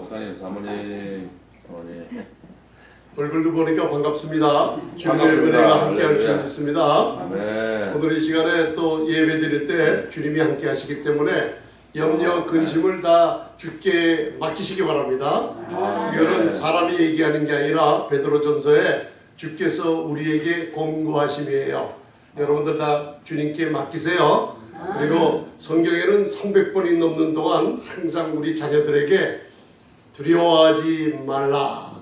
목사님, 사모님, 어머니. 얼굴도 보니까 반갑습니다. 주님의 반갑습니다. 은혜가 함께할 줄 할렐루야. 믿습니다. 아멘. 오늘 이 시간에 또 예배 드릴 때 주님이 함께 하시기 때문에 염려, 근심을 다 주께 맡기시기 바랍니다. 이거는 사람이 얘기하는 게 아니라 베드로전서에 주께서 우리에게 공고하심이에요. 여러분들 다 주님께 맡기세요. 그리고 성경에는 300번이 넘는 동안 항상 우리 자녀들에게 두려워하지 말라,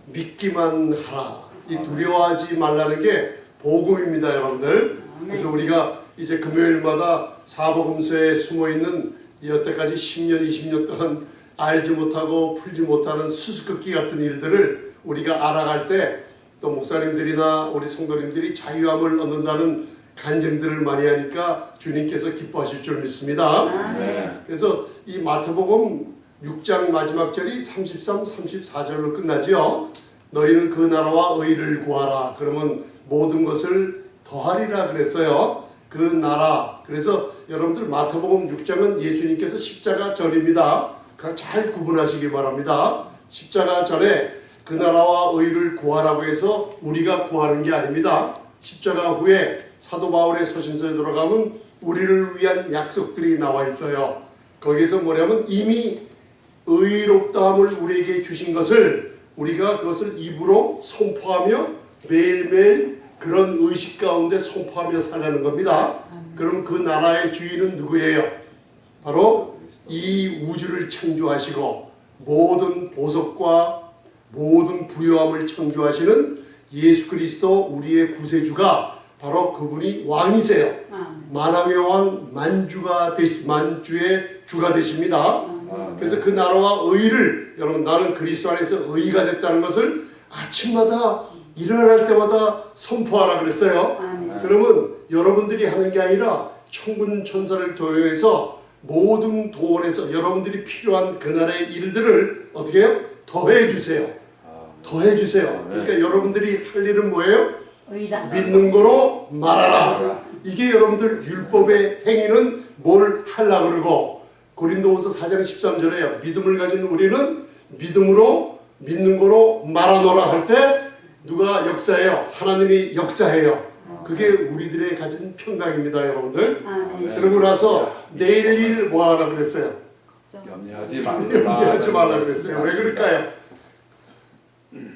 믿기만 하라. 이 두려워하지 말라는 게 복음입니다, 여러분들. 그래서 우리가 이제 금요일마다 사복음서에 숨어있는 여태까지 10년, 20년 동안 알지 못하고 풀지 못하는 수수께끼 같은 일들을 우리가 알아갈 때 또 목사님들이나 우리 성도님들이 자유함을 얻는다는 간증들을 많이 하니까 주님께서 기뻐하실 줄 믿습니다. 그래서 이 마태복음 6장 마지막 절이 33, 34절로 끝나지요. 너희는 그 나라와 의를 구하라. 그러면 모든 것을 더하리라 그랬어요. 그 나라. 그래서 여러분들 마태복음 6장은 예수님께서 십자가 전입니다. 그걸 잘 구분하시기 바랍니다. 십자가 전에 그 나라와 의를 구하라고 해서 우리가 구하는 게 아닙니다. 십자가 후에 사도 바울의 서신서에 들어가면 우리를 위한 약속들이 나와 있어요. 거기에서 뭐냐면 이미 의롭다함을 우리에게 주신 것을 우리가 그것을 입으로 선포하며 매일매일 그런 의식 가운데 선포하며 살라는 겁니다. 그럼 그 나라의 주인은 누구예요? 바로 이 우주를 창조하시고 모든 보석과 모든 부요함을 창조하시는 예수 그리스도 우리의 구세주가 바로 그분이 왕이세요. 만왕의 왕 만주의 주가 되십니다. 그래서 그 나라와 의를 여러분 나는 그리스도 안에서 의가 됐다는 것을 아침마다 일어날 때마다 선포하라 그랬어요. 그러면 여러분들이 하는 게 아니라 천군 천사를 도용해서 모든 도원에서 여러분들이 필요한 그날의 일들을 어떻게 해요? 더해 주세요. 더해 주세요. 그러니까 여러분들이 할 일은 뭐예요? 믿는 거로 말하라. 이게 여러분들 율법의 행위는 뭘 하려고 그러고 고린도후서 4장 13절에요. 믿음을 가진 우리는 믿음으로 믿는 거로 말하노라 할 때 누가 역사해요? 하나님이 역사해요. 그게 우리들의 가진 평강입니다, 여러분들. 그러고 나서 내일 일 뭐 하라 그랬어요? 염려하지 말라. 염려하지 말라 그랬어요. 왜 그럴까요?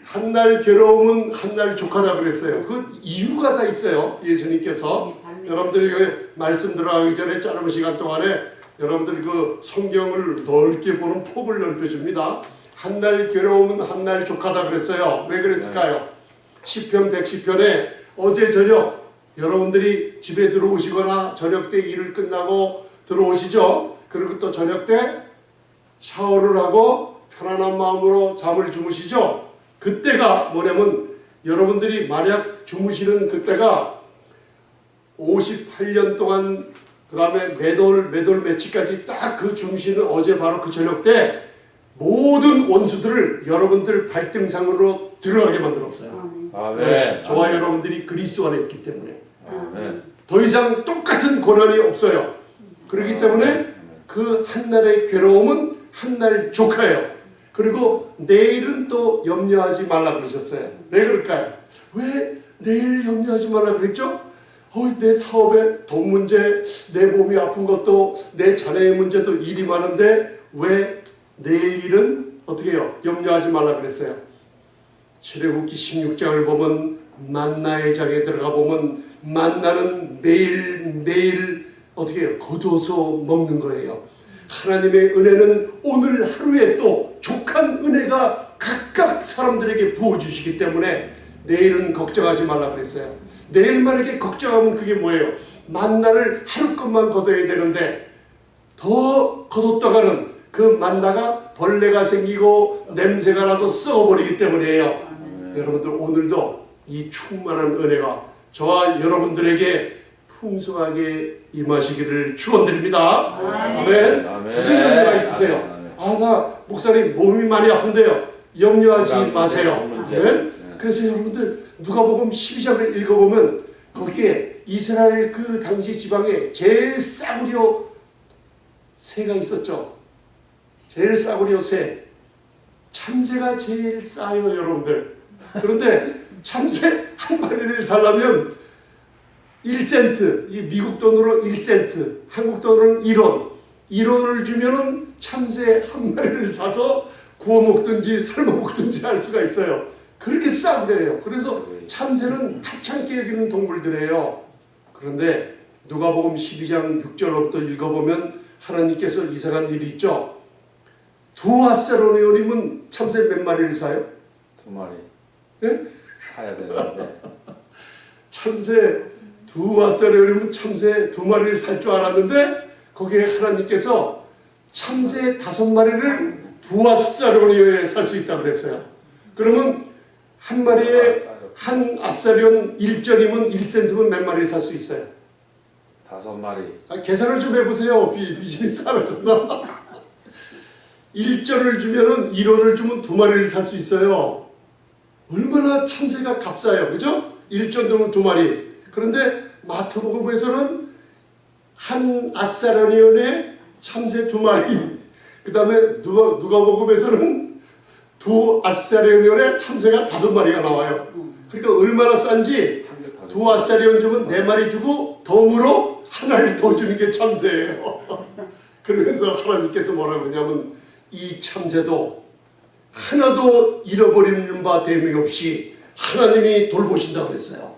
한날 괴로움은 한날 족하다 그랬어요. 그 이유가 다 있어요. 예수님께서 여러분들이 말씀 들어가기 전에 짧은 시간 동안에 여러분들 그 성경을 넓게 보는 폭을 넓혀줍니다. 한날 괴로움은 한날 족하다 그랬어요. 왜 그랬을까요? 시편 110편에 어제 저녁 여러분들이 집에 들어오시거나 저녁 때 일을 끝나고 들어오시죠. 그리고 또 저녁 때 샤워를 하고 편안한 마음으로 잠을 주무시죠. 그때가 뭐냐면 여러분들이 만약 주무시는 그때가 58년 동안 그 다음에 매돌 며칠까지 딱 그 주무시는 어제 바로 그 저녁 때 모든 원수들을 여러분들 발등상으로 들어가게 만들었어요. 네, 저와 여러분들이 그리스도 안에 있기 때문에 더 이상 똑같은 고난이 없어요. 그렇기 때문에 그 한날의 괴로움은 한날 조카예요. 그리고 내일은 또 염려하지 말라 그러셨어요. 왜 그럴까요? 왜 내일 염려하지 말라 그랬죠? 내 사업에 돈 문제, 내 몸이 아픈 것도, 내 자녀의 문제도 일이 많은데 왜 내일 일은 어떻게 해요? 염려하지 말라 그랬어요. 출애굽기 16장을 보면 만나의 장에 들어가 보면 만나는 매일 어떻게 해요? 거두어서 먹는 거예요. 하나님의 은혜는 오늘 하루에 또 족한 은혜가 각각 사람들에게 부어주시기 때문에 내일은 걱정하지 말라 그랬어요. 내일 만약에 걱정하면 그게 뭐예요? 만나를 하루 것만 거둬야 되는데 더 거뒀다가는 그 만나가 벌레가 생기고 냄새가 나서 썩어버리기 때문이에요. 여러분들 오늘도 이 충만한 은혜가 저와 여러분들에게 풍성하게 임하시기를 축원드립니다. 아멘. 무슨 염려가 있으세요? 나 목사님 몸이 많이 아픈데요. 염려하지 마세요. 아멘. 그래서 여러분들 누가복음 12장을 읽어보면 거기에 이스라엘 그 당시 지방에 제일 싸구려 새가 있었죠. 제일 싸구려 새. 참새가 제일 싸요, 여러분들. 그런데 참새 한 마리를 살려면 1센트, 이 미국 돈으로 1센트, 한국 돈으로는 1원. 1원을 주면은 참새 한 마리를 사서 구워 먹든지 삶아 먹든지 할 수가 있어요. 그렇게 싸구려예요. 그래서 참새는 하찮게 여기는 동물들이에요. 그런데 누가복음 12장 6절부터 읽어보면 하나님께서 이상한 일이 있죠. 두 아사로니오님은 참새 몇 마리를 사요? 2마리. 예? 사야 되는데. 참새 두 아사로니오님은 참새 2마리를 살 줄 알았는데 거기에 하나님께서 참새 5마리를 두 아사로니오에 살 수 있다고 그랬어요. 그러면 한 마리에 한 아사리온 1전이면 1센트면 몇 마리 살 수 있어요? 5마리. 계산을 좀 해보세요. 비즈니스 하나잖아. 1전을 주면은 1원을 주면 2마리를 살 수 있어요. 얼마나 참새가 값싸요. 그죠? 1전 되면 2마리. 그런데 마태복음에서는 한 아사로니온에 참새 2마리. 그 다음에 누가복음에서는 두 아사리온에 참새가 5마리가 나와요. 그러니까 얼마나 싼지 두 아사리온 주면 4마리 주고 덤으로 하나를 더 주는 게 참새예요. 그래서 하나님께서 뭐라고 하냐면 이 참새도 하나도 잃어버리는 바 대명이 없이 하나님이 돌보신다고 그랬어요.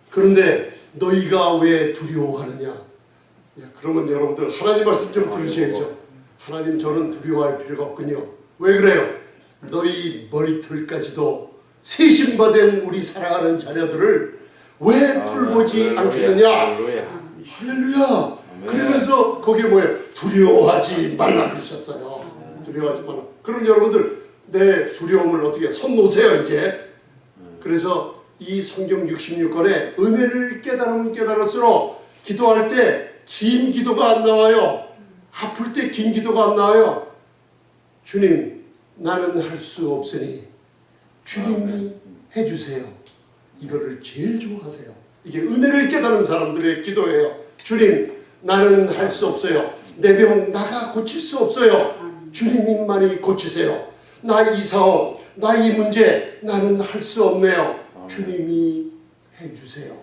그런데 너희가 왜 두려워하느냐? 그러면 여러분들 하나님 말씀 좀 들으셔야죠. 하나님 저는 두려워할 필요가 없군요. 왜 그래요? 너희 머리털까지도 세심받은 우리 사랑하는 자녀들을 왜 돌보지 않겠느냐? 할렐루야. 그러면서 거기에 뭐예요? 두려워하지 말라 그러셨어요. 두려워하지 말라. 그럼 여러분들 내 두려움을 어떻게 해요? 손 놓으세요 이제. 그래서 이 성경 66권에 은혜를 깨달으면 깨달을수록 기도할 때 긴 기도가 안 나와요. 아플 때 긴 기도가 안 나와요. 주님 나는 할 수 없으니 주님이 해주세요. 이거를 제일 좋아하세요. 이게 은혜를 깨닫는 사람들의 기도예요. 주님 나는 할 수 없어요. 내 병 나가 고칠 수 없어요. 주님만이 고치세요. 나 이 사업 나 이 문제 나는 할 수 없네요. 주님이 해주세요.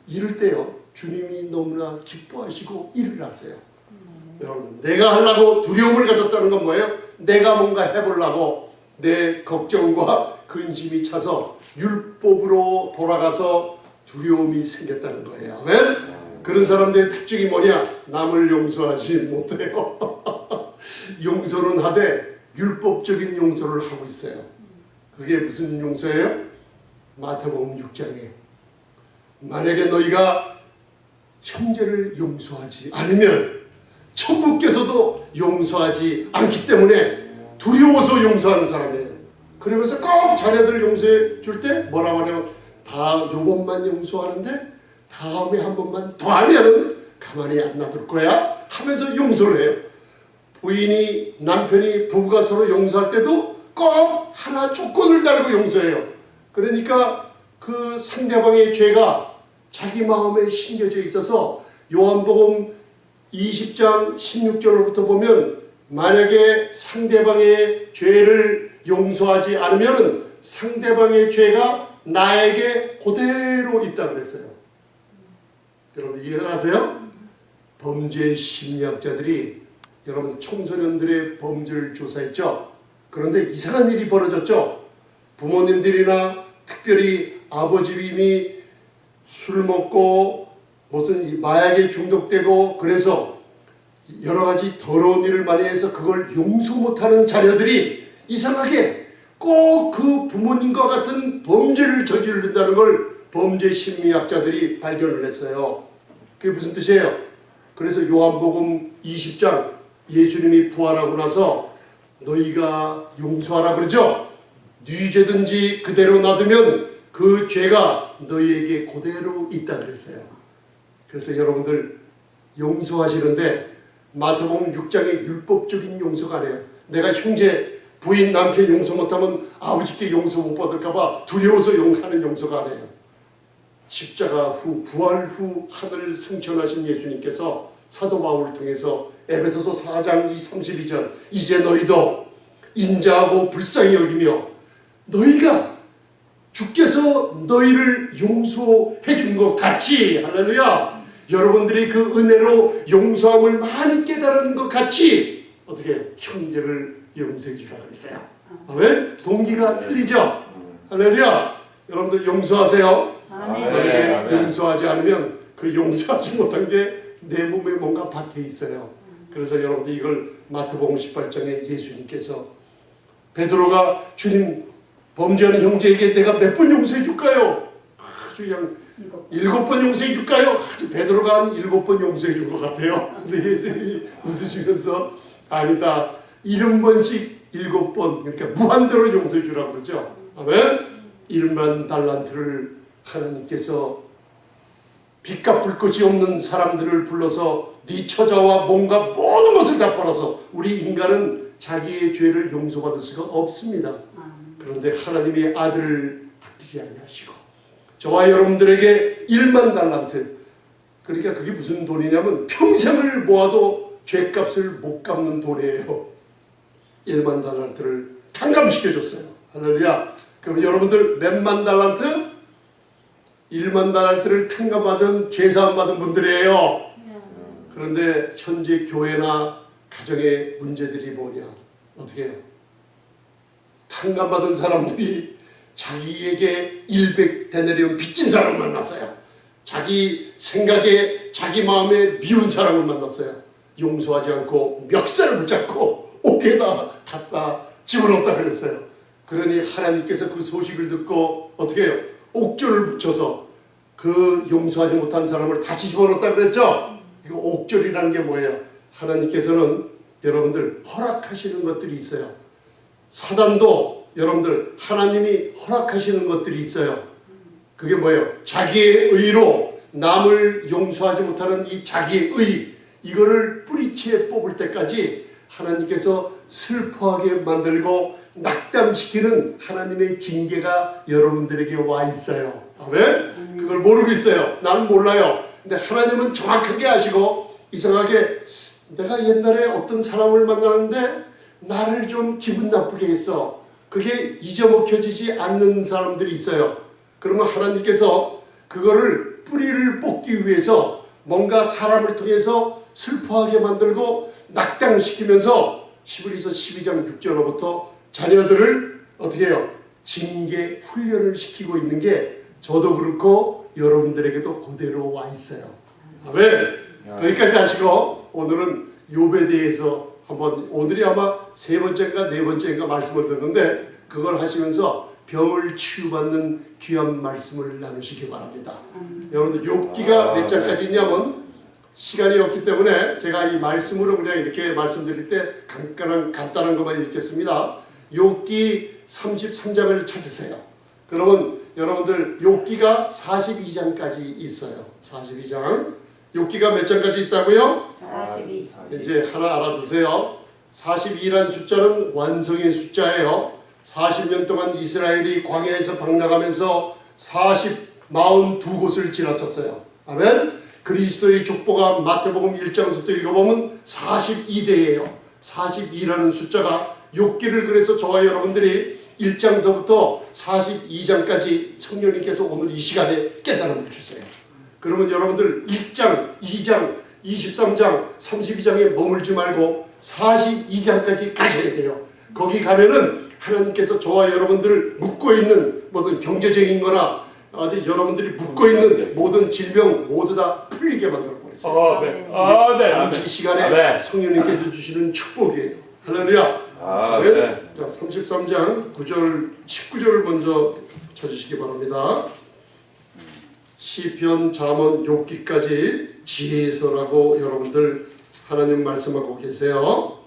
이럴 때요 주님이 너무나 기뻐하시고 일을 하세요. 여러분 내가 하려고 두려움을 가졌다는 건 뭐예요? 내가 뭔가 해보려고 내 걱정과 근심이 차서 율법으로 돌아가서 두려움이 생겼다는 거예요. 아멘? 그런 사람들의 특징이 뭐냐? 남을 용서하지 못해요. 용서는 하되 율법적인 용서를 하고 있어요. 그게 무슨 용서예요? 마태복음 6장에 만약에 너희가 형제를 용서하지 않으면 천부께서도 용서하지 않기 때문에 두려워서 용서하는 사람이에요. 그러면서 꼭 자녀들 용서해 줄 때 뭐라고 하냐면 다 요번만 용서하는데 다음에 한 번만 더 하면 가만히 안 놔둘 거야 하면서 용서를 해요. 부인이 남편이 부부가 서로 용서할 때도 꼭 하나 조건을 달고 용서해요. 그러니까 그 상대방의 죄가 자기 마음에 심겨져 있어서 요한복음 20장 16절로부터 보면 만약에 상대방의 죄를 용서하지 않으면 상대방의 죄가 나에게 그대로 있다 그랬어요. 여러분 이해가세요? 범죄 심리학자들이 여러분 청소년들의 범죄를 조사했죠. 그런데 이상한 일이 벌어졌죠. 부모님들이나 특별히 아버지님이 술 먹고 무슨 마약에 중독되고 그래서 여러 가지 더러운 일을 많이 해서 그걸 용서 못하는 자녀들이 이상하게 꼭 그 부모님과 같은 범죄를 저지른다는 걸 범죄 심리학자들이 발견을 했어요. 그게 무슨 뜻이에요? 그래서 요한복음 20장 예수님이 부활하고 나서 너희가 용서하라 그러죠. 네 죄든지 그대로 놔두면 그 죄가 너희에게 그대로 있다 그랬어요. 그래서 여러분들 용서하시는데 마태복음 6장의 율법적인 용서가 아니에요. 내가 형제 부인 남편 용서 못하면 아버지께 용서 못 받을까봐 두려워서 용하는 용서가 아니에요. 십자가 후 부활 후 하늘 승천하신 예수님께서 사도 바울을 통해서 에베소서 4장 32절 이제 너희도 인자하고 불쌍히 여기며 너희가 주께서 너희를 용서해 준 것 같이 할렐루야 여러분들이 그 은혜로 용서함을 많이 깨달은 것 같이 어떻게 형제를 용서해 주라고 그랬어요. 아멘. 동기가 틀리죠. 할렐루야. 여러분들 용서하세요. 만약에 용서하지 않으면 그 용서하지 못한 게 내 몸에 뭔가 박혀 있어요. 그래서 여러분들 이걸 마태복음 18장에 예수님께서 베드로가 주님 범죄하는 형제에게 내가 몇 번 용서해 줄까요? 아주 그냥 7번 용서해 줄까요? 아주 베드로가 한 7번 용서해 준 것 같아요. 근데 예수님이 웃으시면서 아니다. 70번씩 7번 그러니까 무한대로 용서해 주라고 그러죠. 아멘. 1만 달란트를 하나님께서 빚 갚을 것이 없는 사람들을 불러서 네 처자와 몸과 모든 것을 다 팔아서 우리 인간은 자기의 죄를 용서받을 수가 없습니다. 그런데 하나님의 아들을 아끼지 아니하시고 저와 여러분들에게 1만 달란트 그러니까 그게 무슨 돈이냐면 평생을 모아도 죄값을 못 갚는 돈이에요. 1만 달란트를 탕감시켜줬어요. 할렐루야. 그럼 여러분들 몇만 달란트? 1만 달란트를 탕감받은 죄사함 받은 분들이에요. 그런데 현재 교회나 가정의 문제들이 뭐냐? 어떻게 해요? 탕감받은 사람들이 자기에게 100데나리온 빚진 사람을 만났어요. 자기 생각에 자기 마음에 미운 사람을 만났어요. 용서하지 않고 멱살을 붙잡고 옥에다 갖다 집어넣었다 그랬어요. 그러니 하나님께서 그 소식을 듣고 어떻게 해요? 옥절을 붙여서 그 용서하지 못한 사람을 다시 집어넣었다 그랬죠? 이거 옥절이라는 게 뭐예요? 하나님께서는 여러분들 허락하시는 것들이 있어요. 사단도 여러분들 하나님이 허락하시는 것들이 있어요. 그게 뭐예요? 자기의 의로 남을 용서하지 못하는 이 자기의 의 이거를 뿌리채 뽑을 때까지 하나님께서 슬퍼하게 만들고 낙담시키는 하나님의 징계가 여러분들에게 와 있어요. 아멘? 그걸 모르고 있어요. 나는 몰라요. 근데 하나님은 정확하게 아시고 이상하게 내가 옛날에 어떤 사람을 만났는데 나를 좀 기분 나쁘게 했어. 그게 잊어먹혀지지 않는 사람들이 있어요. 그러면 하나님께서 그거를 뿌리를 뽑기 위해서 뭔가 사람을 통해서 슬퍼하게 만들고 낙담시키면서 히브리서 12장 6절로부터 자녀들을 어떻게 해요? 징계 훈련을 시키고 있는 게 저도 그렇고 여러분들에게도 그대로 와 있어요. 아멘. 여기까지 하시고 오늘은 욥에 대해서 한번 오늘이 아마 3번째인가 4번째인가 말씀을 듣는데 그걸 하시면서 병을 치유받는 귀한 말씀을 나누시기 바랍니다. 여러분들 욥기가 몇 장까지 있냐면 시간이 없기 때문에 제가 이 말씀으로 그냥 이렇게 말씀드릴 때 간단한 것만 읽겠습니다. 욥기 33장을 찾으세요. 그러면 여러분들 욥기가 42장까지 있어요. 42장. 욥기가 몇 장까지 있다고요? 42. 이제 하나 알아두세요. 42라는 숫자는 완성의 숫자예요. 40년 동안 이스라엘이 광야에서 방랑하면서 42곳을 지나쳤어요. 아멘. 그리스도의 족보가 마태복음 1장부터 읽어보면 42대예요. 42라는 숫자가 욥기를 그래서 저와 여러분들이 1장서부터 42장까지 성령님께서 오늘 이 시간에 깨달음을 주세요. 그러면 여러분들 1장, 2장, 23장, 32장에 머물지 말고 42장까지 가셔야 돼요. 거기 가면은 하나님께서 저와 여러분들을 묶고 있는 모든 경제적인 거나 아직 여러분들이 묶고 있는 모든 질병 모두 다 풀리게 만들어 버렸어요. 네. 잠시 시간에 성령님께서 주시는 축복이에요. 할렐루야. 네. 자, 33장 9절 19절을 먼저 찾으시기 바랍니다. 시편, 잠언, 욥기까지 지혜서라고 여러분들 하나님 말씀하고 계세요.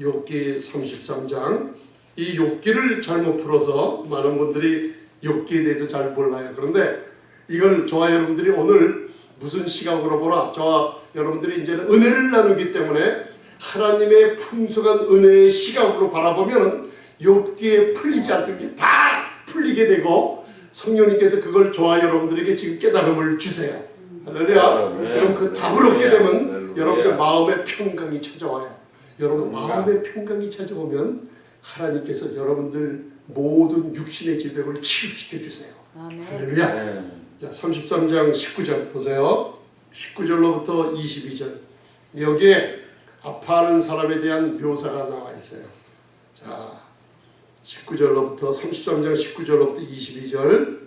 욥기 33장. 이 욥기를 잘못 풀어서 많은 분들이 욥기에 대해서 잘 몰라요. 그런데 이걸 저와 여러분들이 오늘 무슨 시각으로 보나 저와 여러분들이 이제는 은혜를 나누기 때문에 하나님의 풍성한 은혜의 시각으로 바라보면 욥기에 풀리지 않던 게 다 풀리게 되고 성령님께서 그걸 저와 여러분들에게 지금 깨달음을 주세요. 할렐루야. 그럼 그 답을 얻게 되면 여러분들 마음에 평강이 찾아와요. 여러분 마음의 평강이 찾아오면 하나님께서 여러분들 모든 육신의 질병을 치유시켜 주세요. 할렐루야. 자, 33장 19절 보세요. 19절로부터 22절. 여기에 아파하는 사람에 대한 묘사가 나와 있어요. 자, 19절로부터 33장 19절로부터 22절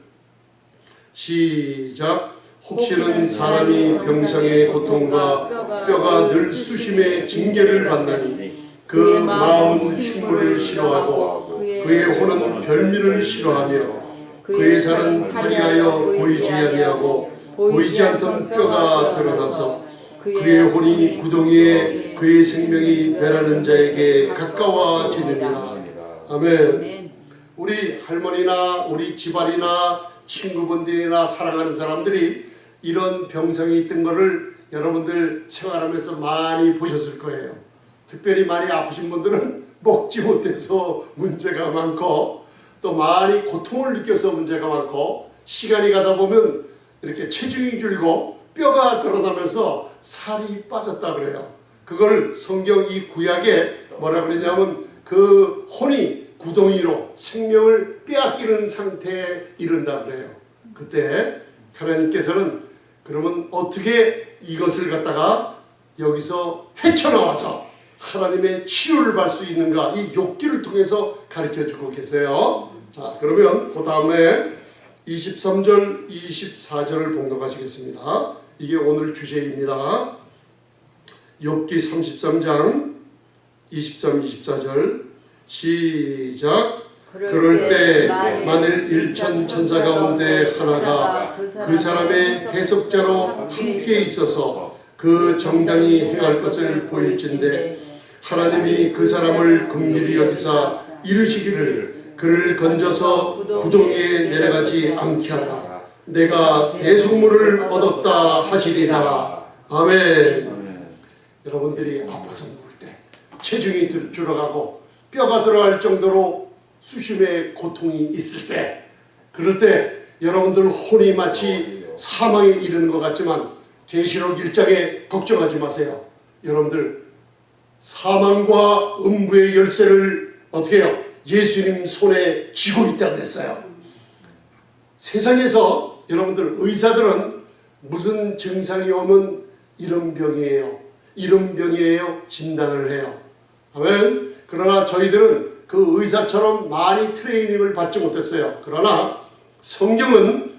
시작. 혹시는 사람이 병상의 고통과 뼈가 늘 수심의 징계를 받나니 그 마음은 힘을 싫어하고 그의 혼은 별미를 싫어하며 그의 살은 화려하여 보이지 아니하고 보이지 않던 뼈가 드러나서 그의 혼이 구덩이에 그의 생명이 매라는 자에게 가까워지느니라. 아멘. 우리 할머니나 우리 집안이나 친구분들이나 사랑하는 사람들이 이런 병상이 있던 거를 여러분들 생활하면서 많이 보셨을 거예요. 특별히 많이 아프신 분들은 먹지 못해서 문제가 많고 또 많이 고통을 느껴서 문제가 많고 시간이 가다 보면 이렇게 체중이 줄고 뼈가 드러나면서 살이 빠졌다 그래요. 그걸 성경 이 구약에 뭐라 그러냐면 그 혼이 구덩이로 생명을 빼앗기는 상태에 이른다 그래요. 그때 하나님께서는 그러면 어떻게 이것을 갖다가 여기서 헤쳐나와서 하나님의 치유를 받을 수 있는가, 이 욕기를 통해서 가르쳐주고 계세요. 자, 그러면 그 다음에 23절 24절을 봉독하시겠습니다. 이게 오늘 주제입니다. 욥기 33장 23, 24절 시작. 그럴 때 만일 일천 천사 가운데 하나가 그 사람의 해석자로 함께 있어서 그 정당히 행할 것을 보일진데 하나님이 그 사람을 긍휼히 여기사 이르시기를 그를 건져서 구덩이에 내려가지 않게 하라. 내가 대속물을 얻었다 하시리라. 아멘. 여러분들이 아파서 누울 때 체중이 줄어가고 뼈가 들어갈 정도로 수심의 고통이 있을 때, 그럴 때 여러분들 혼이 마치 사망에 이르는 것 같지만 계시록 1장에 걱정하지 마세요. 여러분들 사망과 음부의 열쇠를 어떻게 해요? 예수님 손에 쥐고 있다고 그랬어요. 세상에서 여러분들 의사들은 무슨 증상이 오면 이런 병이에요, 이런 병이에요 진단을 해요. 아멘. 그러나 저희들은 그 의사처럼 많이 트레이닝을 받지 못했어요. 그러나 성경은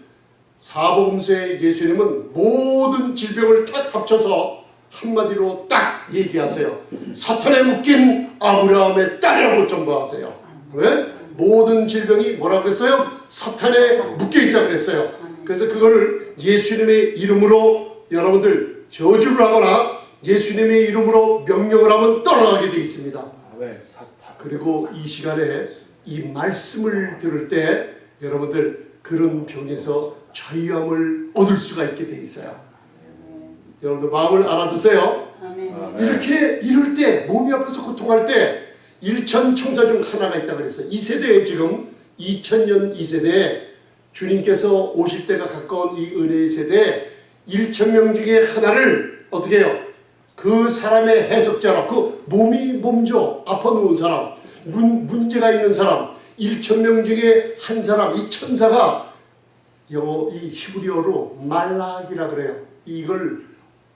사복음서의 예수님은 모든 질병을 딱 합쳐서 한마디로 딱 얘기하세요. 사탄에 묶인 아브라함의 딸이라고 전부하세요. 왜? 모든 질병이 뭐라고 그랬어요? 사탄에 묶여있다고 그랬어요. 그래서 그거를 예수님의 이름으로 여러분들 저주를 하거나 예수님의 이름으로 명령을 하면 떠나가게 되어 있습니다. 그리고 이 시간에 이 말씀을 들을 때 여러분들 그런 병에서 자유함을 얻을 수가 있게 돼 있어요. 여러분들 마음을 알아두세요. 이렇게 이럴 때 몸이 아파서 고통할 때 일천 천사 중 하나가 있다고 그랬어요. 이 세대에 지금 2000년 이 세대에 주님께서 오실 때가 가까운 이 은혜의 세대에 1000명 중에 하나를 어떻게 해요? 그 사람의 해석자로, 그 몸죠. 아파 누운 사람, 문제가 있는 사람 1000명 중에 한 사람, 이 천사가 영어 이 히브리어로 말락이라 그래요. 이걸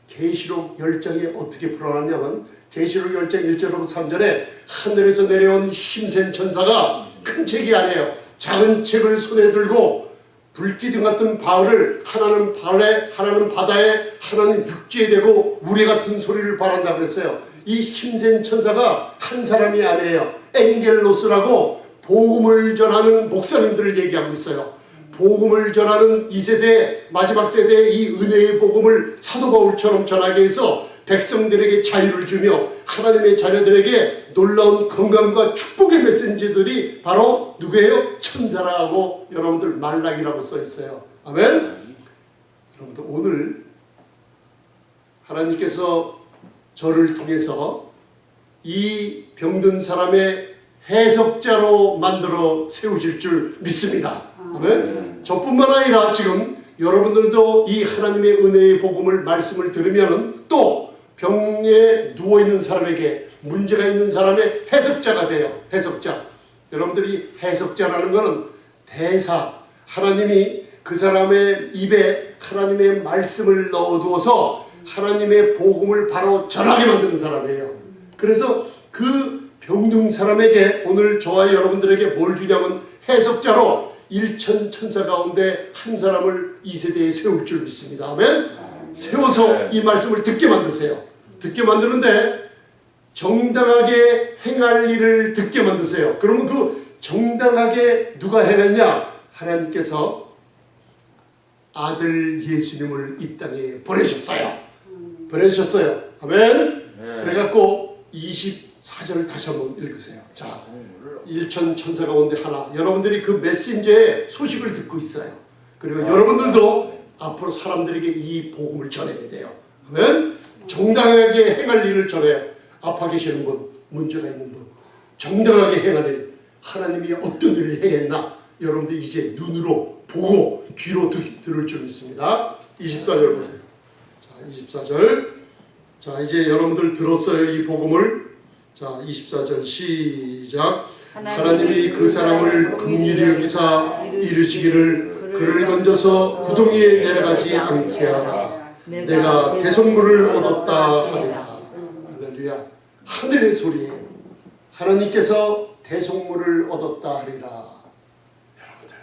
계시록 10장에 어떻게 풀어놨냐면 계시록 10장 1절부터 3절에 하늘에서 내려온 힘센 천사가 큰 책이 아니에요. 작은 책을 손에 들고 불기둥 같은 바울을 하나는 발에 하나는 바다에 하나는 육지에 대고 우레 같은 소리를 발한다 그랬어요. 이 힘센 천사가 한 사람이 아니에요. 엔겔로스라고 복음을 전하는 목사님들을 얘기하고 있어요. 복음을 전하는 이 세대 마지막 세대의 이 은혜의 복음을 사도 바울처럼 전하게 해서 백성들에게 자유를 주며 하나님의 자녀들에게 놀라운 건강과 축복의 메시지들이 바로 누구예요? 천사라고 여러분들 말락이라고 써 있어요. 아멘. 여러분들 오늘 하나님께서 저를 통해서 이 병든 사람의 해석자로 만들어 세우실 줄 믿습니다. 아멘. 저뿐만 아니라 지금 여러분들도 이 하나님의 은혜의 복음을 말씀을 들으면 또 병에 누워있는 사람에게 문제가 있는 사람의 해석자가 돼요. 해석자. 여러분들이 해석자라는 것은 대사, 하나님이 그 사람의 입에 하나님의 말씀을 넣어두어서 하나님의 복음을 바로 전하게 만드는 사람이에요. 그래서 그 병든 사람에게 오늘 저와 여러분들에게 뭘 주냐면 해석자로 일천 천사 가운데 한 사람을 이 세대에 세울 줄 믿습니다. 아멘. 세워서 이 말씀을 듣게 만드세요. 듣게 만드는데 정당하게 행할 일을 듣게 만드세요. 그러면 그 정당하게 누가 해냈냐? 하나님께서 아들 예수님을 이 땅에 보내셨어요. 보내셨어요. 아멘. 그래갖고 24절 다시 한번 읽으세요. 자, 일천 천사 가운데 하나. 여러분들이 그 메신저의 소식을 듣고 있어요. 그리고 여러분들도 앞으로 사람들에게 이 복음을 전해야 돼요. 아멘. 정당하게 행할 일을 전해요. 아파 계시는 분, 문제가 있는 분, 정당하게 행할 일. 하나님이 어떤 일을 행했나? 여러분들이 이제 눈으로 보고 귀로 들을 줄 믿습니다. 24절 보세요. 자, 24절. 자, 이제 여러분들 들었어요, 이 복음을. 자, 24절 시작. 하나님이 그 사람을 긍휼히 여기사 이르시기를 그를 건져서 구덩이에 내려가지 않게 하라. 내가 대속물을 얻었다 하리라. 할렐루야. 하늘의 소리예요. 하나님께서 대속물을 얻었다 하리라. 여러분들,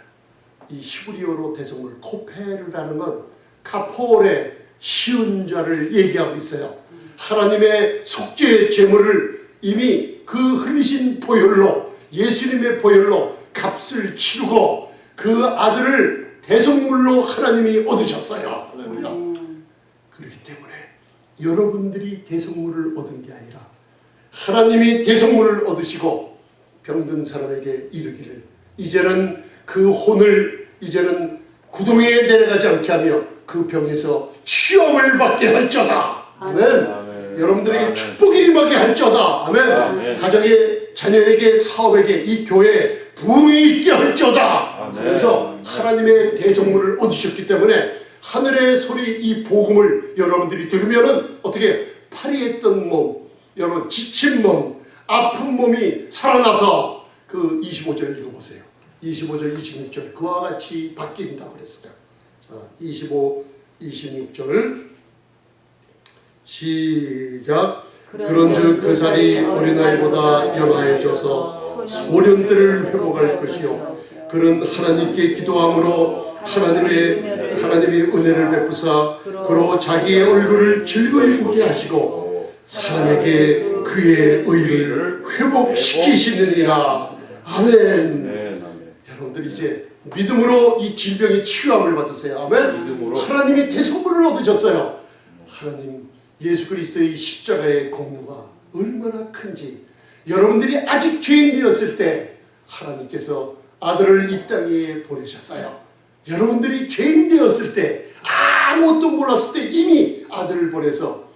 이 히브리어로 대속물, 코페르라는 건 카포올의 쉬운 자를 얘기하고 있어요. 하나님의 속죄의 제물을 이미 그 흘리신 보혈로, 예수님의 보혈로 값을 치르고 그 아들을 대속물로 하나님이 얻으셨어요. 그렇기 때문에 여러분들이 대속물을 얻은 게 아니라 하나님이 대속물을 얻으시고 병든 사람에게 이르기를 이제는 그 혼을 이제는 구덩이에 내려가지 않게 하며 그 병에서 시험을 받게 할저다. 아멘. 아멘. 여러분들에게 아멘. 축복이 임하게 할저다. 아멘. 아멘. 가정에, 자녀에게, 사업에게, 이 교회에 부흥이 있게 할저다. 아멘. 그래서 하나님의 대속물을 얻으셨기 때문에 하늘의 소리 이 복음을 여러분들이 들으면은 어떻게 파리했던 몸, 여러분 지친 몸, 아픈 몸이 살아나서 그 25절 읽어보세요. 25절, 26절 그와 같이 바뀐다고 그랬어요. 자, 25, 26절 시작. 그런즉 그 살이 어린아이보다 연하여져서 소년들을 회복할 것이요 그는 하나님께 기도함으로 하나님이 은혜를 베푸사 그로 자기의 얼굴을 즐거이 보게 하시고 사람에게 그의 의를 회복시키시느니라. 아멘. 여러분들 이제 믿음으로 이 질병의 치유함을 받으세요. 아멘. 하나님이 대속물을 얻으셨어요. 하나님 예수 그리스도의 십자가의 공로가 얼마나 큰지 여러분들이 아직 죄인이었을 때 하나님께서 아들을 이 땅에 보내셨어요. 여러분들이 죄인 되었을 때 아무것도 몰랐을 때 이미 아들을 보내서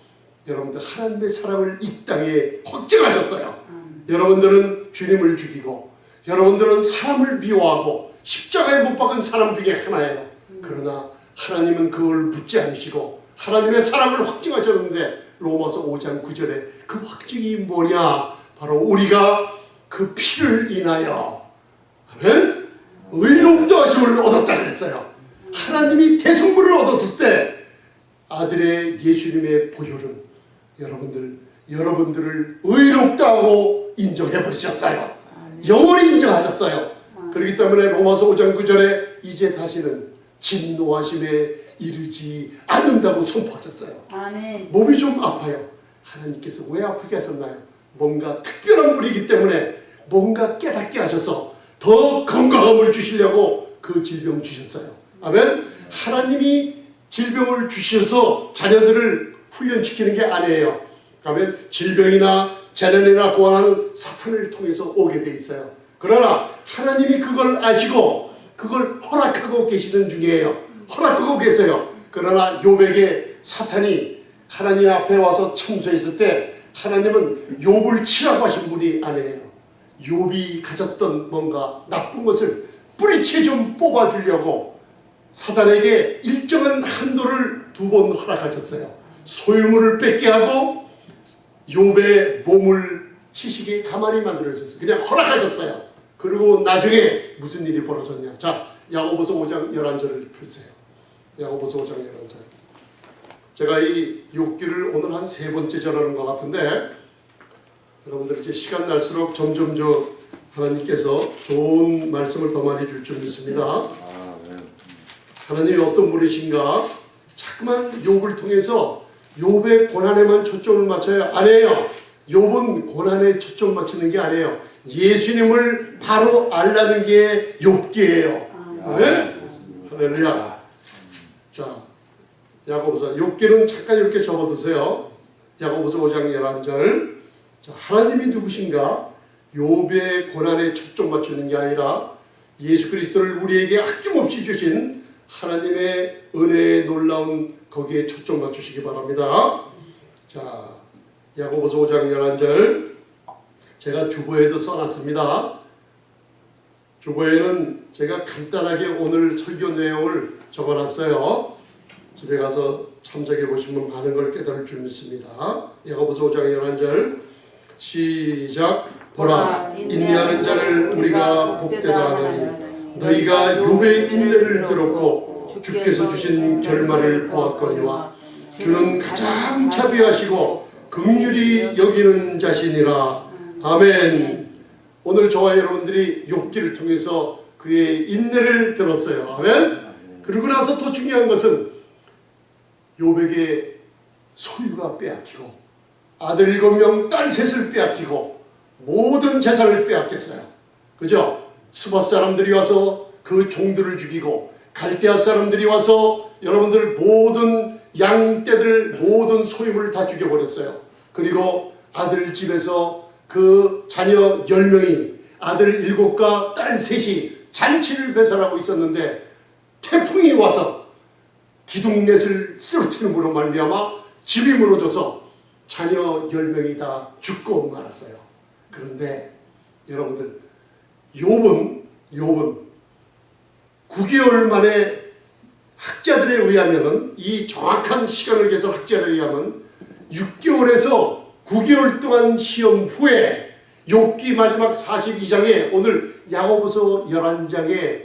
여러분들 하나님의 사랑을 이 땅에 확증하셨어요. 여러분들은 주님을 죽이고 여러분들은 사람을 미워하고 십자가에 못 박은 사람 중에 하나예요. 그러나 하나님은 그걸 묻지 않으시고 하나님의 사랑을 확증하셨는데 로마서 5장 9절에 그 확증이 뭐냐? 바로 우리가 그 피를 인하여 아멘? 의롭다 하심을 얻었다 그랬어요. 하나님이 대속물을 얻었을 때 아들의 예수님의 보혈은 여러분들을 의롭다 하고 인정해 버리셨어요. 영원히 인정하셨어요. 그렇기 때문에 로마서 5장 9절에 이제 다시는 진노하심에 이르지 않는다고 선포하셨어요. 몸이 좀 아파요. 하나님께서 왜 아프게 하셨나요? 뭔가 특별한 분이기 때문에 뭔가 깨닫게 하셔서 더 건강함을 주시려고 그 질병 주셨어요. 아멘. 하나님이 질병을 주셔서 자녀들을 훈련시키는 게 아니에요. 그러면 질병이나 재난이나 고난은 사탄을 통해서 오게 돼 있어요. 그러나 하나님이 그걸 아시고 그걸 허락하고 계시는 중이에요. 허락하고 계세요. 그러나 욥에게 사탄이 하나님 앞에 와서 참소했을 때 하나님은 욥을 치라고 하신 분이 아니에요. 욥이 가졌던 뭔가 나쁜 것을 뿌리채 좀 뽑아주려고 사단에게 일정한 한도를 2번 허락하셨어요. 소유물을 뺏게 하고 욥의 몸을 치시게 가만히 만들어주셨어요. 그냥 허락하셨어요. 그리고 나중에 무슨 일이 벌어졌냐. 자, 야고보서 5장 11절을 펴주세요. 야고보서 5장 11절. 제가 이 욥기를 오늘 한 3번째 전하는 것 같은데 여러분들 이제 시간 날수록 점점 하나님께서 좋은 말씀을 더 많이 줄 줄 믿습니다. 하나님이 어떤 분이신가? 자꾸만 욥을 통해서 욥의 고난에만 초점을 맞춰요. 아니에요. 욥은 고난에 초점 맞추는 게 아니에요. 예수님을 바로 알라는 게 욥기예요. 네? 할렐루야. 자, 야고보서 욥기는 잠깐 이렇게 접어두세요. 야고보서 5장 11절. 자, 하나님이 누구신가? 욥의 고난에 초점 맞추는 게 아니라 예수 그리스도를 우리에게 아낌없이 주신 하나님의 은혜의 놀라운 거기에 초점 맞추시기 바랍니다. 자, 야고보서 5장 11절. 제가 주보에도 써놨습니다. 주보에는 제가 간단하게 오늘 설교 내용을 적어놨어요. 집에 가서 참작해 보시면 많은 걸 깨달을 줄 믿습니다. 야고보서 5장 11절 시작. 보라, 인내하는 자를 우리가 복되다 하나니 너희가 욥의 인내를 들었고 주께서 주신 결말을 보았거니와 주는 가장 자비하시고 긍휼히 여기는 자신이라. 아멘. 오늘 저와 여러분들이 욥기를 통해서 그의 인내를 들었어요. 아멘. 그리고 나서 더 중요한 것은 욥에게 소유가 빼앗기고 아들 7명 딸 3을 빼앗기고 모든 재산을 빼앗겼어요. 그죠? 스밧 사람들이 와서 그 종들을 죽이고 갈대아 사람들이 와서 여러분들 모든 양떼들 모든 소유물을 다 죽여버렸어요. 그리고 아들 집에서 그 자녀 10명이 아들 7과 딸 3이 잔치를 배설하고 있었는데 태풍이 와서 기둥넷을 쓰러뜨림으로 말미암아 집이 무너져서 자녀 10명이 다 죽고 말았어요. 그런데 여러분들 욥은 9개월 만에 학자들에 의하면은 이 정확한 시간을 계산 학자들에 의하면 6개월에서 9개월 동안 시험 후에 욥기 마지막 42장에 오늘 야고보서 11장에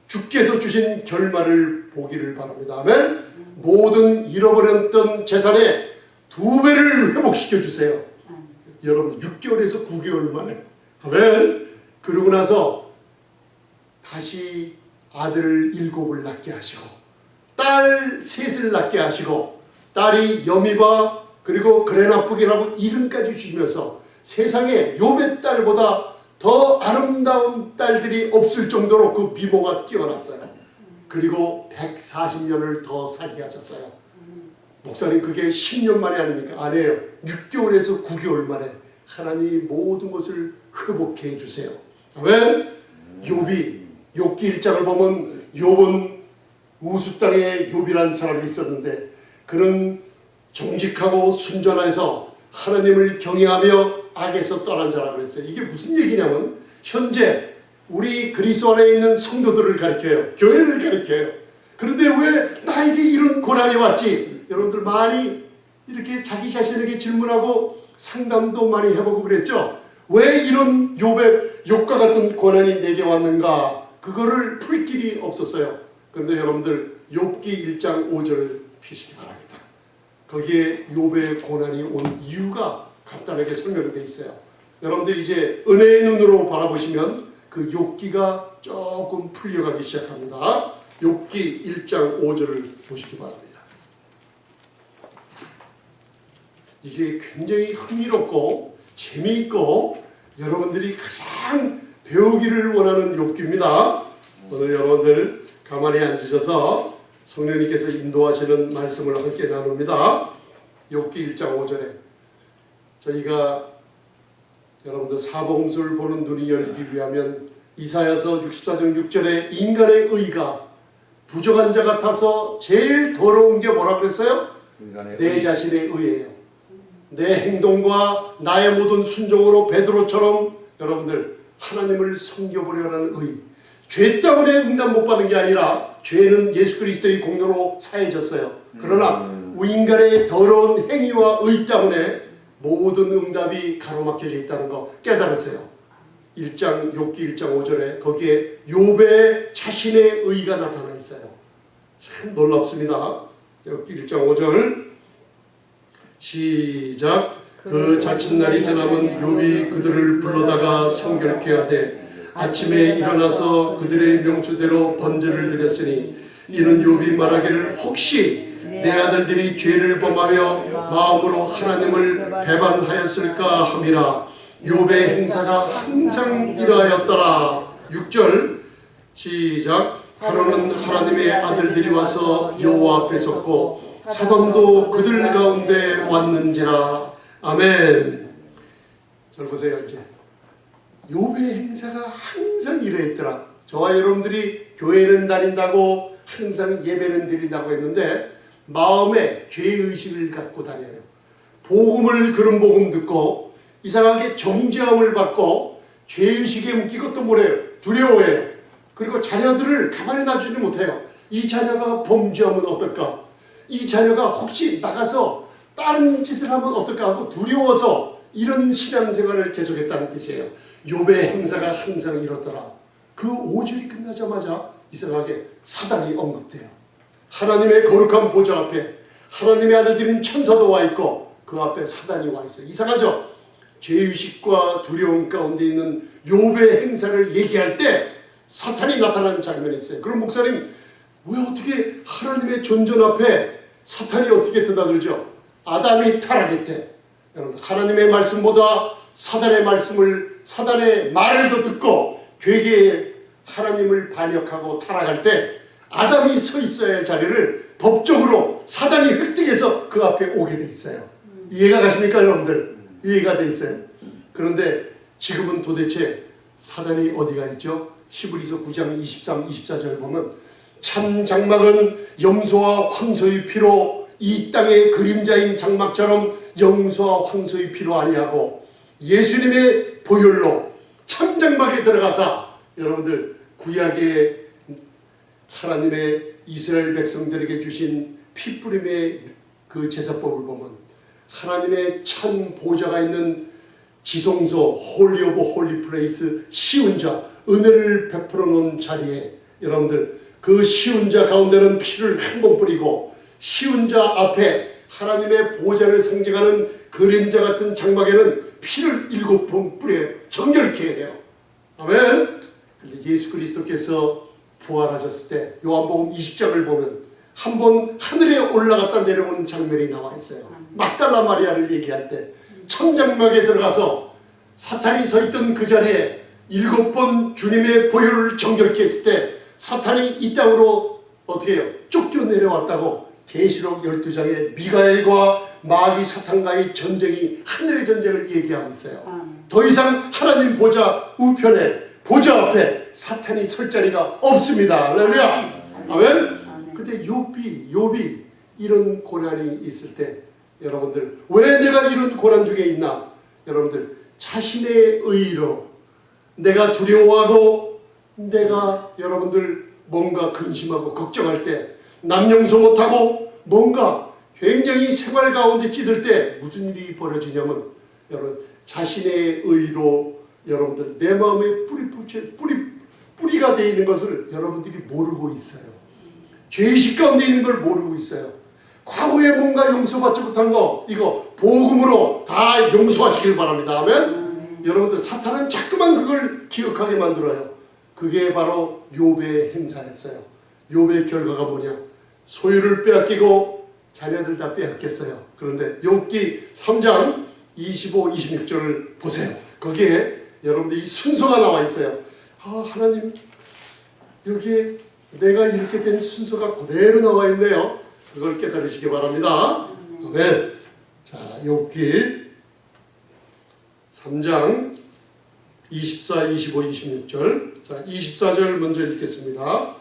주께서 주신 결말을 보기를 바랍니다. 아멘. 모든 잃어버렸던 재산의 2배를 회복시켜 주세요. 여러분 6개월에서 9개월 만에. 아멘. 그러고 나서 다시 아들 7을 낳게 하시고 딸 3을 낳게 하시고 딸이 여미바 그리고 그레나쁘기라고 이름까지 주시면서 세상에 욥의 딸보다 더 아름다운 딸들이 없을 정도로 그 미모가 뛰어났어요. 그리고 140년을 더 살게 하셨어요. 목사님 그게 10년 만에 아닙니까? 아니에요. 6개월에서 9개월 만에 하나님이 모든 것을 회복해 주세요. 아멘. 욥이 욥기 1장을 보면 욥은 우수 땅에 욥이라는 사람이 있었는데 그는 정직하고 순전해서 하나님을 경외하며 악에서 떠난 자라고 그랬어요. 이게 무슨 얘기냐면 현재 우리 그리스도 안에 있는 성도들을 가리켜요. 교회를 가리켜요. 그런데 왜 나에게 이런 고난이 왔지? 여러분들 많이 이렇게 자기 자신에게 질문하고 상담도 많이 해보고 그랬죠. 왜 이런 욥과 같은 고난이 내게 왔는가? 그거를 풀 길이 없었어요. 그런데 여러분들 욥기 1장 5절을 피시기 바랍니다. 거기에 욥의 고난이 온 이유가 간단하게 설명되어 있어요. 여러분들 이제 은혜의 눈으로 바라보시면 그 욥기가 조금 풀려가기 시작합니다. 욥기 1장 5절을 보시기 바랍니다. 이게 굉장히 흥미롭고 재미있고 여러분들이 가장 배우기를 원하는 욥기입니다. 오늘 여러분들 가만히 앉으셔서 성령님께서 인도하시는 말씀을 함께 나눕니다. 욥기 1장 5절에 저희가 여러분들 사복음서를 보는 눈이 열리기 위하면 이사야서 64장 6절에 인간의 의가 부정한 자 같아서 제일 더러운 게 뭐라 그랬어요? 내 자신의 의예요. 내 행동과 나의 모든 순종으로 베드로처럼 여러분들 하나님을 섬겨보려는 의. 죄 때문에 응답 못 받는 게 아니라 죄는 예수 그리스도의 공로로 사해졌어요. 그러나 인간의 더러운 행위와 의 때문에 모든 응답이 가로막혀져 있다는 거 깨달으세요. 1장 욥기 1장 5절에 거기에 욥의 자신의 의가 나타나 있어요. 참 놀랍습니다. 욥기 1장 5절 시작. 그 자칫날이 지나면 욥이 그들을 불러다가 성결케 하되 아침에 일어나서 그들의 명수대로 번제를 드렸으니 이는 욥이 말하기를 혹시 내 아들들이 죄를 범하며 마음으로 하나님을 배반하였을까 함이라. 욥의 행사가 항상 이러하였더라. 6절 시작. 하루는 하나님의 아들들이 와서 여호와 앞에 섰고 사돈도 그들 가운데 왔는지라. 아멘. 잘 보세요. 이제 욥의 행사가 항상 이러했더라. 저와 여러분들이 교회는 다닌다고 항상 예배는 드린다고 했는데 마음에 죄의식을 갖고 다녀요. 복음을 그런 복음 듣고 이상하게 정죄함을 받고 죄의식에 묶이고 또 뭐래요? 두려워해요. 그리고 자녀들을 가만히 놔주지 못해요. 이 자녀가 범죄하면 어떨까? 이 자녀가 혹시 나가서 다른 짓을 하면 어떨까 하고 두려워서 이런 신앙생활을 계속했다는 뜻이에요. 욥의 행사가 항상 이렇더라. 그 5절이 끝나자마자 이상하게 사단이 언급돼요. 하나님의 거룩한 보좌 앞에 하나님의 아들들인 천사도 와 있고 그 앞에 사단이 와 있어요. 이상하죠? 죄의식과 두려움 가운데 있는 욥의 행사를 얘기할 때 사탄이 나타나는 장면이 있어요. 그럼 목사님 왜 어떻게 하나님의 존전 앞에 사탄이 어떻게 드나들죠? 아담이 타락했대. 여러분 하나님의 말씀보다 사단의 말씀을 사단의 말을 더 듣고 괴계에 하나님을 반역하고 타락할 때 아담이 서 있어야 할 자리를 법적으로 사단이 획득해서 그 앞에 오게 돼 있어요. 이해가 가십니까 여러분들? 이해가 돼 있어요. 그런데 지금은 도대체 사단이 어디가 있죠? 히브리서 9장 23, 24절 보면 참 장막은 염소와 황소의 피로 이 땅의 그림자인 장막처럼 염소와 황소의 피로 아니하고 예수님의 보혈로 참 장막에 들어가서 여러분들 구약의 하나님의 이스라엘 백성들에게 주신 피뿌림의 그 제사법을 보면 하나님의 참 보좌가 있는 지성소 홀리 오브 홀리 플레이스 시운자 은혜를 베풀어 놓은 자리에 여러분들 그 시운자 가운데는 피를 한 번 뿌리고 시운자 앞에 하나님의 보좌를 상징하는 그림자 같은 장막에는 피를 7번 뿌려 정결케 해요. 아멘. 예수 그리스도께서 부활하셨을 때 요한복음 20장을 보면 한 번 하늘에 올라갔다 내려오는 장면이 나와 있어요. 막달라 마리아를 얘기할 때 천장막에 들어가서 사탄이 서 있던 그 자리에 7번 주님의 보혈을 정결케 했을 때 사탄이 이 땅으로 어떻게 해요? 쫓겨 내려왔다고 계시록 12장에 미가엘과 마귀 사탄과의 전쟁이 하늘의 전쟁을 얘기하고 있어요. 더 이상 하나님 보좌 우편에 보좌 앞에 사탄이 설 자리가 없습니다. 할렐루야. 아멘. 근데 욥이 이런 고난이 있을 때 여러분들 왜 내가 이런 고난 중에 있나? 여러분들 자신의 의로 내가 두려워하고 내가 여러분들 뭔가 근심하고 걱정할 때 남용서 못하고 뭔가 굉장히 생활 가운데 찌들 때 무슨 일이 벌어지냐면 여러분 자신의 의로 여러분들 내 마음에 뿌리가 되어 있는 것을 여러분들이 모르고 있어요. 죄의식 가운데 있는 걸 모르고 있어요. 과거에 뭔가 용서받지 못한 거 이거 복음으로 다 용서하시길 바랍니다. 아멘. 여러분들 사탄은 자꾸만 그걸 기억하게 만들어요. 그게 바로 욥의 행사였어요. 욥의 결과가 뭐냐? 소유를 빼앗기고 자녀들 다 빼앗겼어요. 그런데 욥기 3장 25, 26절을 보세요. 거기에 여러분들 이 순서가 나와 있어요. 하나님 여기에 내가 이렇게 된 순서가 그대로 나와 있네요. 그걸 깨달으시기 바랍니다. 아멘. 자, 욥기 3장 24, 25, 26절. 자, 24절 먼저 읽겠습니다.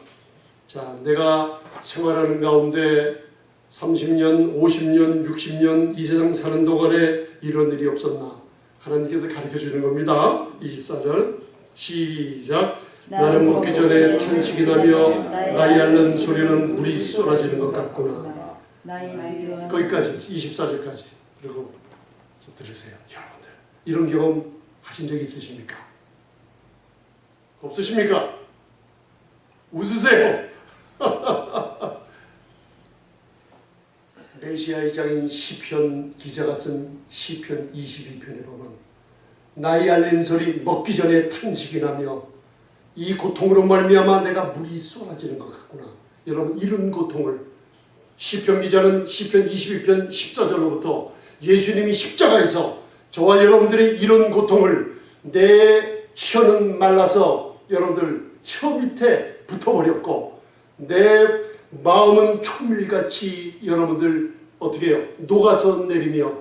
자, 내가 생활하는 가운데 30년, 50년, 60년 이 세상 사는 동안에 이런 일이 없었나? 하나님께서 가르쳐 주는 겁니다. 24절 시작. 나는 먹기 전에 탄식이 나며 나이 앓는 소리는 물이 쏟아지는 것 같구나. 거기까지 24절까지. 그리고 좀 들으세요. 여러분들 이런 경험 하신 적 있으십니까? 없으십니까? 웃으세요. 메시아의 장인 시편 기자가 쓴 시편 22편에 보면 나의 앓는 소리 먹기 전에 탄식이 나며 이 고통으로 말미암아 내가 물이 쏟아지는 것 같구나. 여러분 이런 고통을 시편 기자는 시편 22편 14절로부터 예수님이 십자가에서 저와 여러분들의 이런 고통을 내 혀는 말라서 여러분들 혀 밑에 붙어버렸고 내 마음은 초밀같이 여러분들 어떻게 해요? 녹아서 내리며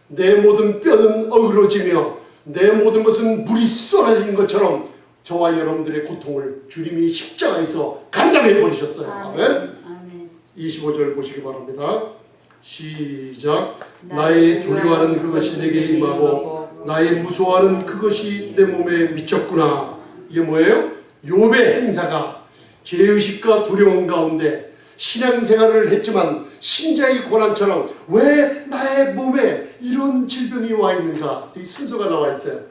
내 모든 뼈는 어그러지며 내 모든 것은 물이 쏟아진 것처럼 저와 여러분들의 고통을 주님이 십자가에서 감당해 버리셨어요. 아멘. 25절 보시기 바랍니다. 시작. 나의 두려워하는 그것이 내게 임하고 나의 무서워하는 그것이 내 몸에 미쳤구나. 이게 뭐예요? 욥의 행사가 죄의식과 두려움 가운데 신앙생활을 했지만 신자의 고난처럼 왜 나의 몸에 이런 질병이 와 있는가? 이 순서가 나와 있어요.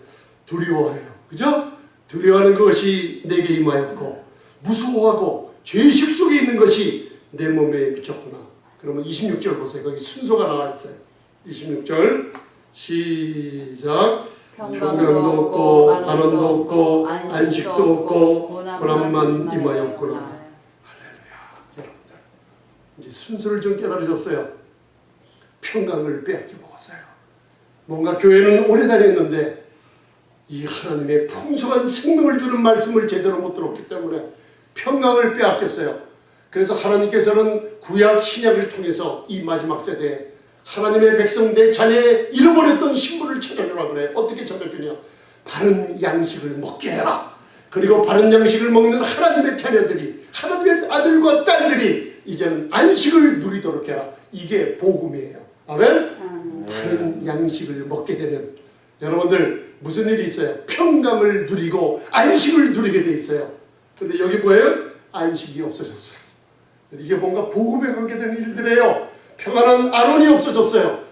두려워해요. 그죠? 두려워하는 것이 내게 임하였고 무서워하고 죄의식 속에 있는 것이 내 몸에 미쳤구나. 그러면 26절 보세요. 거기 순서가 나와 있어요. 26절 시작. 평강도 없고 안원도 없고 안식도 없고 고난만 임하였구나. 할렐루야. 여러분들 이제 순서를 좀 깨달으셨어요. 평강을 빼앗겨 먹었어요. 뭔가 교회는 오래 다녔는데 이 하나님의 풍성한 생명을 주는 말씀을 제대로 못 들었기 때문에 평강을 빼앗겼어요. 그래서 하나님께서는 구약 신약을 통해서 이 마지막 세대에 하나님의 백성 내 자녀에 잃어버렸던 신분을 찾아주라 그래. 어떻게 찾아주냐? 바른 양식을 먹게 해라. 그리고 바른 양식을 먹는 하나님의 자녀들이 하나님의 아들과 딸들이 이제는 안식을 누리도록 해라. 이게 복음이에요. 아멘? 바른 양식을 먹게 되면 여러분들 무슨 일이 있어요? 평강을 누리고 안식을 누리게 돼 있어요. 근데 여기 뭐예요? 안식이 없어졌어요. 이게 뭔가 복음에 관계된 일들이에요. 평안한 안원이 없어졌어요.